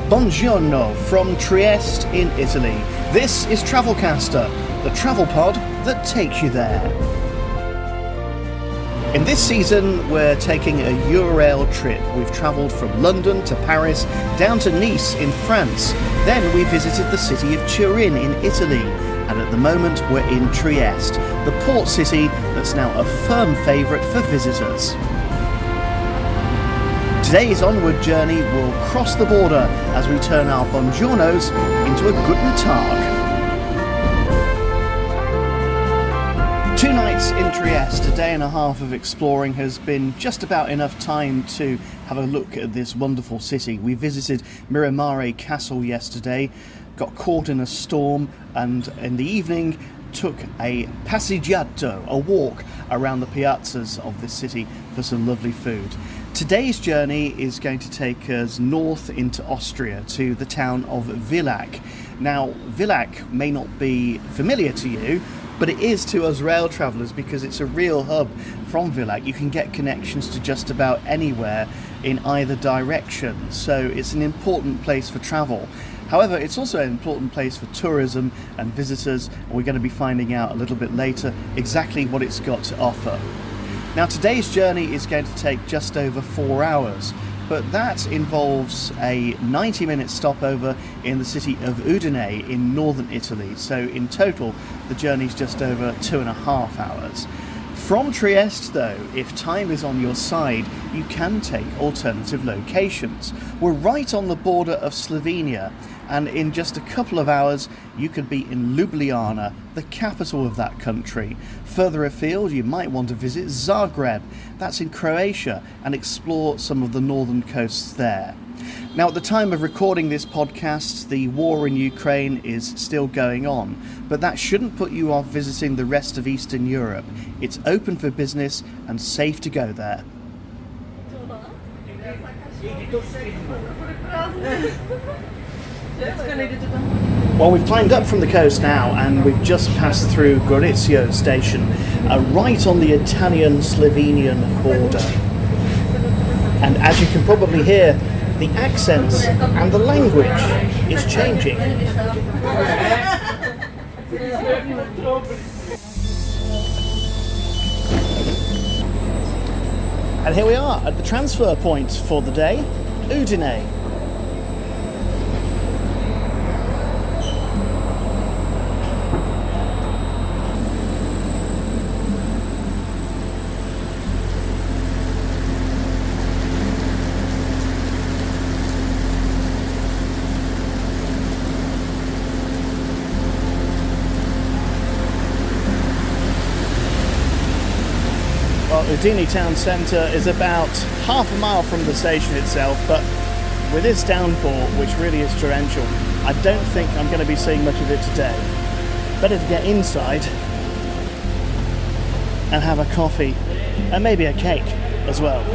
Buongiorno from Trieste in Italy. This is Travelcaster, the travel pod that takes you there. In this season, we're taking a Eurail trip. We've travelled from London to Paris, down to Nice in France. Then we visited the city of Turin in Italy. And at the moment, we're in Trieste, the port city that's now a firm favourite for visitors. Today's onward journey will cross the border as we turn our buongiornos into a guten Tag. 2 nights in Trieste, a day and a half of exploring has been just about enough time to have a look at this wonderful city. We visited Miramare Castle yesterday, got caught in a storm, and in the evening took a passeggiato, a walk around the piazzas of this city for some lovely food. Today's journey is going to take us north into Austria to the town of Villach. Now, Villach may not be familiar to you, but it is to us rail travellers because it's a real hub. From Villach you can get connections to just about anywhere in either direction, so it's an important place for travel. However, it's also an important place for tourism and visitors, and we're going to be finding out a little bit later exactly what it's got to offer. Now, today's journey is going to take just over 4 hours, but that involves a 90-minute stopover in the city of Udine in northern Italy, so in total the journey's just over 2.5 hours. From Trieste, though, if time is on your side, you can take alternative locations. We're right on the border of Slovenia, and in just a couple of hours you could be in Ljubljana, the capital of that country. Further afield you might want to visit Zagreb, that's in Croatia, and explore some of the northern coasts there. Now, at the time of recording this podcast, the war in Ukraine is still going on, but that shouldn't put you off visiting the rest of Eastern Europe. It's open for business and safe to go there. Well, we've climbed up from the coast now, and we've just passed through Gorizio station, right on the Italian-Slovenian border. And as you can probably hear, the accents and the language is changing. And here we are at the transfer point for the day, Udine. Udine town centre is about half a mile from the station itself, but with this downpour, which really is torrential, I don't think I'm going to be seeing much of it today. Better to get inside and have a coffee and maybe a cake as well.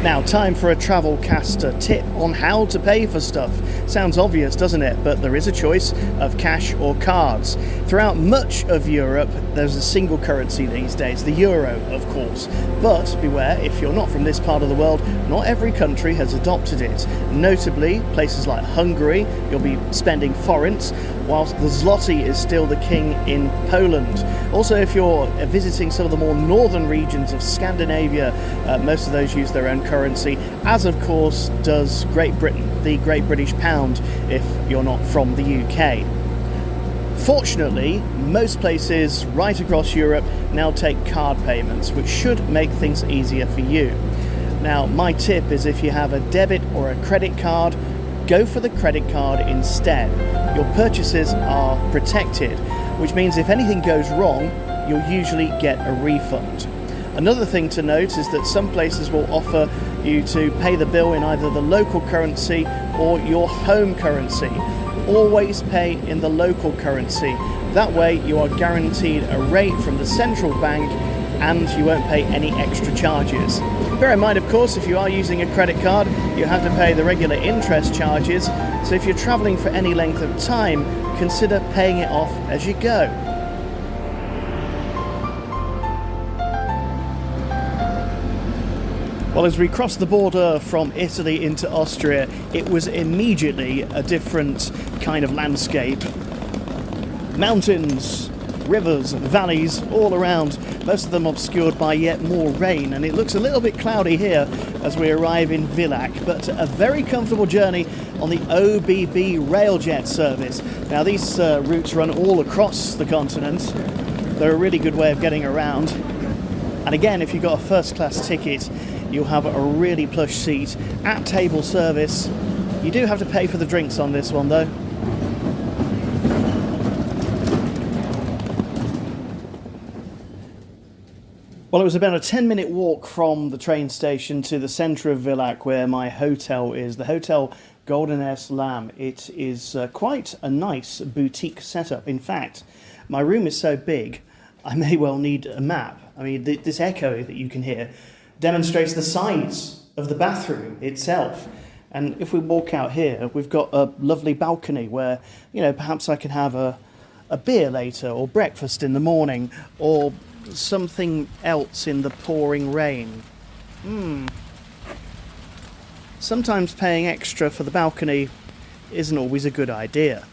Now, time for a Travelcaster tip on how to pay for stuff. Sounds obvious, doesn't it? But there is a choice of cash or cards. Throughout much of Europe, there's a single currency these days, the euro, of course. But beware, if you're not from this part of the world, not every country has adopted it. Notably, places like Hungary, you'll be spending forints, whilst the zloty is still the king in Poland. Also, if you're visiting some of the more northern regions of Scandinavia, most of those use their own currency, as of course does Great Britain, the Great British Pound, if you're not from the UK. Fortunately, most places right across Europe now take card payments, which should make things easier for you. Now, my tip is if you have a debit or a credit card, go for the credit card instead. Your purchases are protected, which means if anything goes wrong, you'll usually get a refund. Another thing to note is that some places will offer you to pay the bill in either the local currency or your home currency. Always pay in the local currency. That way you are guaranteed a rate from the central bank and you won't pay any extra charges. Bear in mind, of course, if you are using a credit card, you have to pay the regular interest charges, so if you're travelling for any length of time, consider paying it off as you go. Well, as we crossed the border from Italy into Austria, it was immediately a different kind of landscape. Mountains, rivers, valleys all around, most of them obscured by yet more rain, and it looks a little bit cloudy here as we arrive in Villach, but a very comfortable journey on the OBB railjet service. Now these routes run all across the continent. They're a really good way of getting around, and again, if you've got a first class ticket, you'll have a really plush seat at table service. You do have to pay for the drinks on this one though. Well, it was about a 10-minute walk from the train station to the centre of Villach, where my hotel is, the Hotel Golden S Lamb. It is quite a nice boutique setup. In fact, my room is so big, I may well need a map. I mean, this echo that you can hear demonstrates the size of the bathroom itself. And if we walk out here, we've got a lovely balcony where, you know, perhaps I can have a beer later, or breakfast in the morning, or something else in the pouring rain. Sometimes paying extra for the balcony isn't always a good idea.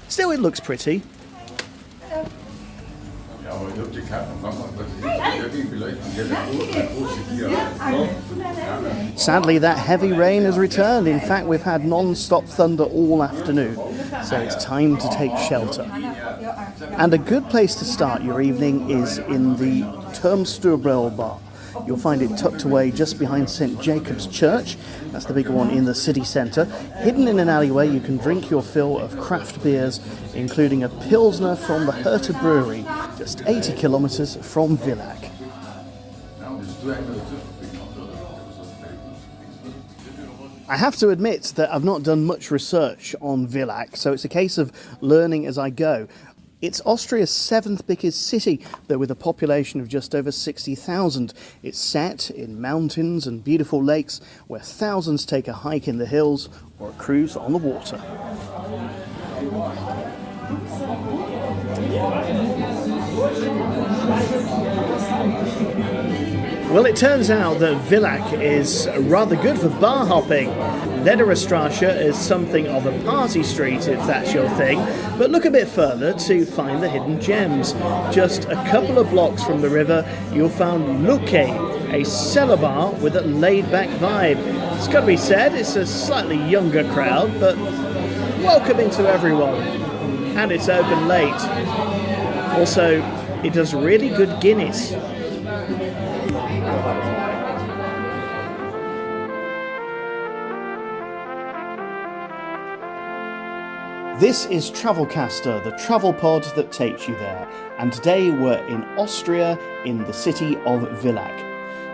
Still, it looks pretty. Sadly, that heavy rain has returned. In fact, we've had non-stop thunder all afternoon, so it's time to take shelter. And a good place to start your evening is in the Turmstubel bar. You'll find it tucked away just behind St. Jacob's Church. That's the big one in the city centre. Hidden in an alleyway, you can drink your fill of craft beers, including a Pilsner from the Herta Brewery, just 80 kilometres from Villach. I have to admit that I've not done much research on Villach, so it's a case of learning as I go. It's Austria's 7th biggest city, though with a population of just over 60,000. It's set in mountains and beautiful lakes where thousands take a hike in the hills or a cruise on the water. Well, it turns out that Villach is rather good for bar hopping. Ledererstrasse is something of a party street, if that's your thing, but look a bit further to find the hidden gems. Just a couple of blocks from the river, you'll find Luque, a cellar bar with a laid-back vibe. It's got to be said, it's a slightly younger crowd, but welcoming to everyone. And it's open late. Also, it does really good Guinness. This is Travelcaster, the travel pod that takes you there, and today we're in Austria, in the city of Villach.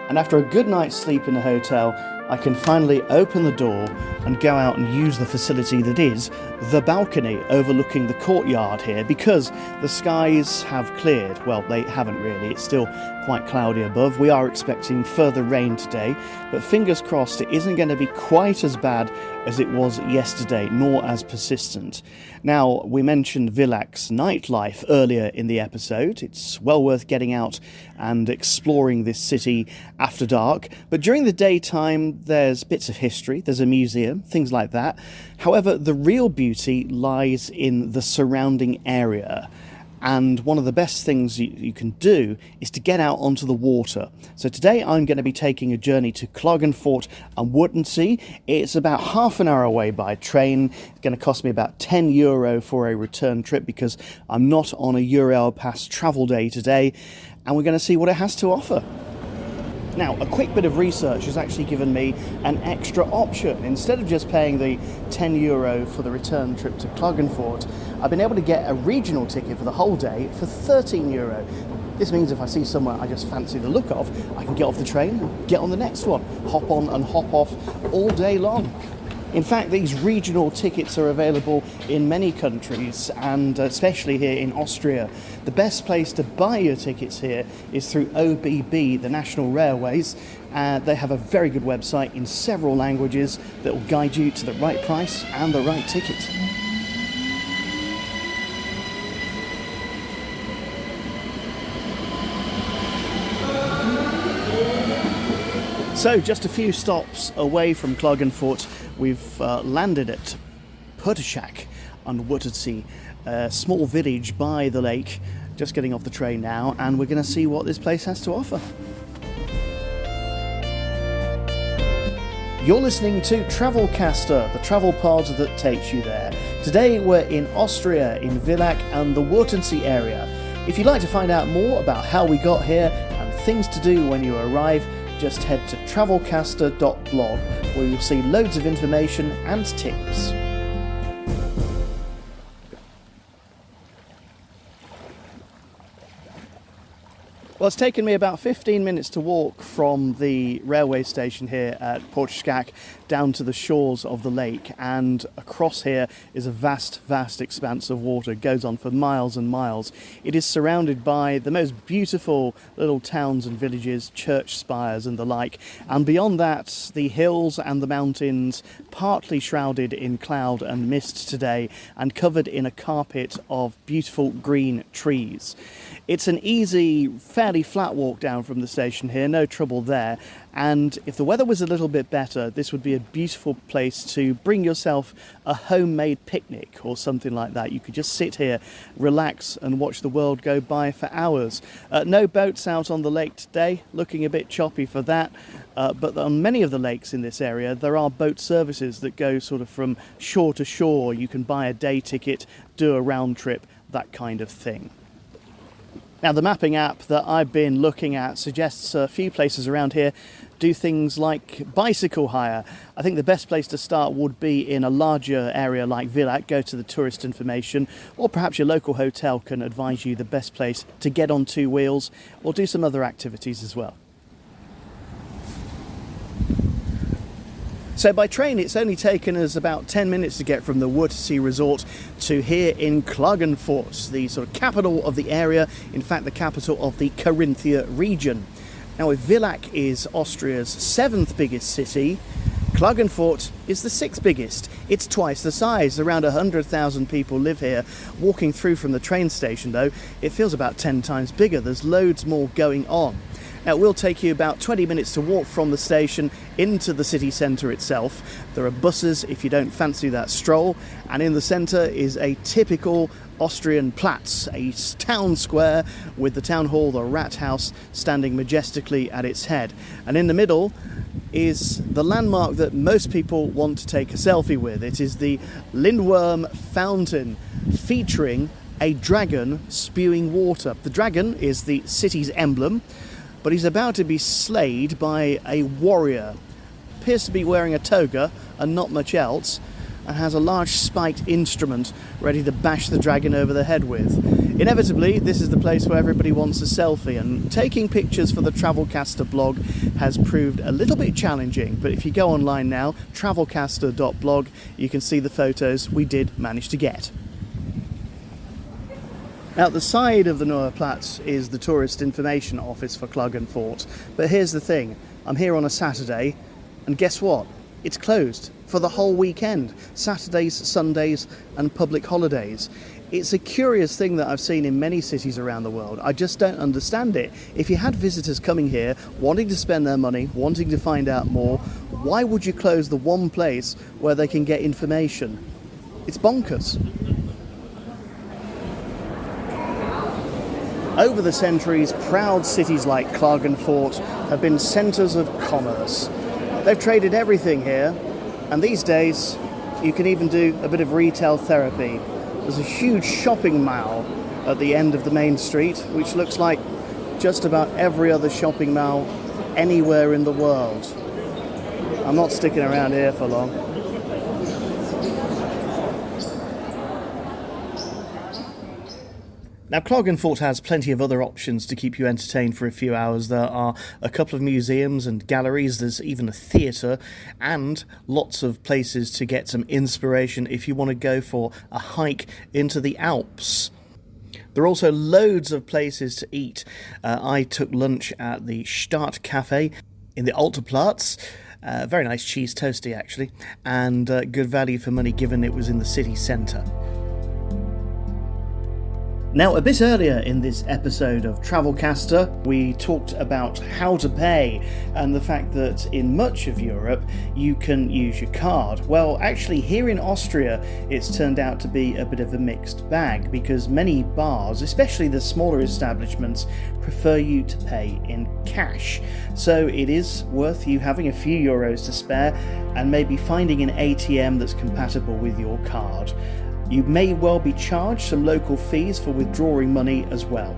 And after a good night's sleep in the hotel, I can finally open the door and go out and use the facility that is the balcony overlooking the courtyard here, because the skies have cleared. Well, they haven't really, it's still quite cloudy above. We are expecting further rain today, but fingers crossed it isn't going to be quite as bad as it was yesterday, nor as persistent. Now, we mentioned Villach's nightlife earlier in the episode. It's well worth getting out and exploring this city after dark, but during the daytime there's bits of history, there's a museum, things like that. However, the real beauty lies in the surrounding area. And one of the best things you can do is to get out onto the water. So today I'm going to be taking a journey to Klagenfurt and Woodensee. It's about half an hour away by train. It's going to cost me about €10 for a return trip because I'm not on a Eurail Pass travel day today. And we're going to see what it has to offer. Now, a quick bit of research has actually given me an extra option. Instead of just paying the €10 for the return trip to Klagenfurt, I've been able to get a regional ticket for the whole day for €13. This means if I see somewhere I just fancy the look of, I can get off the train and get on the next one, hop on and hop off all day long. In fact, these regional tickets are available in many countries, and especially here in Austria. The best place to buy your tickets here is through OBB, the National Railways. They have a very good website in several languages that will guide you to the right price and the right ticket. So, just a few stops away from Klagenfurt, we've landed at Villach on Wörthersee, a small village by the lake. Just getting off the train now, and we're going to see what this place has to offer. You're listening to Travelcaster, the travel pod that takes you there. Today we're in Austria, in Villach and the Wörthersee area. If you'd like to find out more about how we got here and things to do when you arrive, just head to travelcaster.blog, where you'll see loads of information and tips. Well, it's taken me about 15 minutes to walk from the railway station here at Villach down to the shores of the lake, and across here is a vast expanse of water. It goes on for miles and miles. It is surrounded by the most beautiful little towns and villages, church spires and the like, and beyond that the hills and the mountains, partly shrouded in cloud and mist today and covered in a carpet of beautiful green trees. It's an easy, fairly flat walk down from the station here, no trouble there. And if the weather was a little bit better, this would be a beautiful place to bring yourself a homemade picnic or something like that. You could just sit here, relax and watch the world go by for hours. No boats out on the lake today, looking a bit choppy for that. But on many of the lakes in this area, there are boat services that go sort of from shore to shore. You can buy a day ticket, do a round trip, that kind of thing. Now, the mapping app that I've been looking at suggests a few places around here do things like bicycle hire. I think the best place to start would be in a larger area like Villach. Go to the tourist information, or perhaps your local hotel can advise you the best place to get on two wheels or do some other activities as well. So by train, it's only taken us about 10 minutes to get from the Wörthersee resort to here in Klagenfurt, the sort of capital of the area, in fact the capital of the Carinthia region. Now, if Villach is Austria's 7th biggest city, Klagenfurt is the 6th biggest. It's twice the size. Around 100,000 people live here. Walking through from the train station though, it feels about 10 times bigger. There's loads more going on. Now, it will take you about 20 minutes to walk from the station into the city centre itself. There are buses if you don't fancy that stroll, and in the centre is a typical Austrian Platz, a town square with the town hall, the Rathaus, standing majestically at its head. And in the middle is the landmark that most people want to take a selfie with. It is the Lindworm Fountain, featuring a dragon spewing water. The dragon is the city's emblem, but he's about to be slayed by a warrior. Appears to be wearing a toga and not much else, and has a large spiked instrument ready to bash the dragon over the head with. Inevitably, this is the place where everybody wants a selfie, and taking pictures for the Travelcaster blog has proved a little bit challenging, but if you go online now, travelcaster.blog, you can see the photos we did manage to get. Now, at the side of the Neue Platz is the tourist information office for Klagenfurt. But here's the thing, I'm here on a Saturday, and guess what? It's closed for the whole weekend. Saturdays, Sundays, and public holidays. It's a curious thing that I've seen in many cities around the world. I just don't understand it. If you had visitors coming here, wanting to spend their money, wanting to find out more, why would you close the one place where they can get information? It's bonkers. Over the centuries, proud cities like Klagenfurt have been centres of commerce. They've traded everything here, and these days you can even do a bit of retail therapy. There's a huge shopping mall at the end of the main street, which looks like just about every other shopping mall anywhere in the world. I'm not sticking around here for long. Now, Klagenfurt has plenty of other options to keep you entertained for a few hours. There are a couple of museums and galleries, there's even a theatre, and lots of places to get some inspiration if you want to go for a hike into the Alps. There are also loads of places to eat. I took lunch at the Start Cafe in the Altenplatz. Very nice cheese toasty, actually, and good value for money given it was in the city centre. Now, a bit earlier in this episode of Travelcaster, we talked about how to pay and the fact that in much of Europe you can use your card. Well, actually here in Austria it's turned out to be a bit of a mixed bag because many bars, especially the smaller establishments, prefer you to pay in cash. So it is worth you having a few euros to spare and maybe finding an ATM that's compatible with your card. You may well be charged some local fees for withdrawing money as well.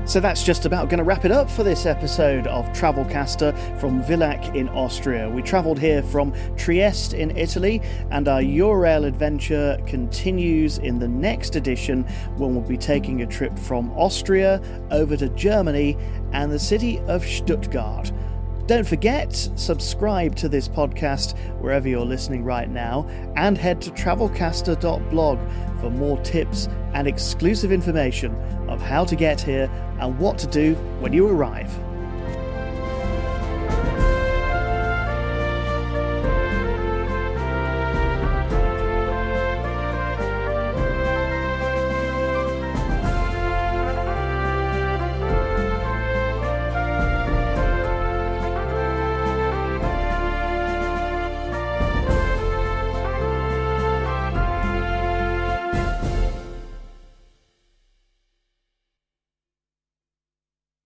So that's just about going to wrap it up for this episode of Travelcaster from Villach in Austria. We travelled here from Trieste in Italy, and our Eurail adventure continues in the next edition when we'll be taking a trip from Austria over to Germany and the city of Stuttgart. Don't forget, subscribe to this podcast wherever you're listening right now, and head to travelcaster.blog for more tips and exclusive information of how to get here and what to do when you arrive.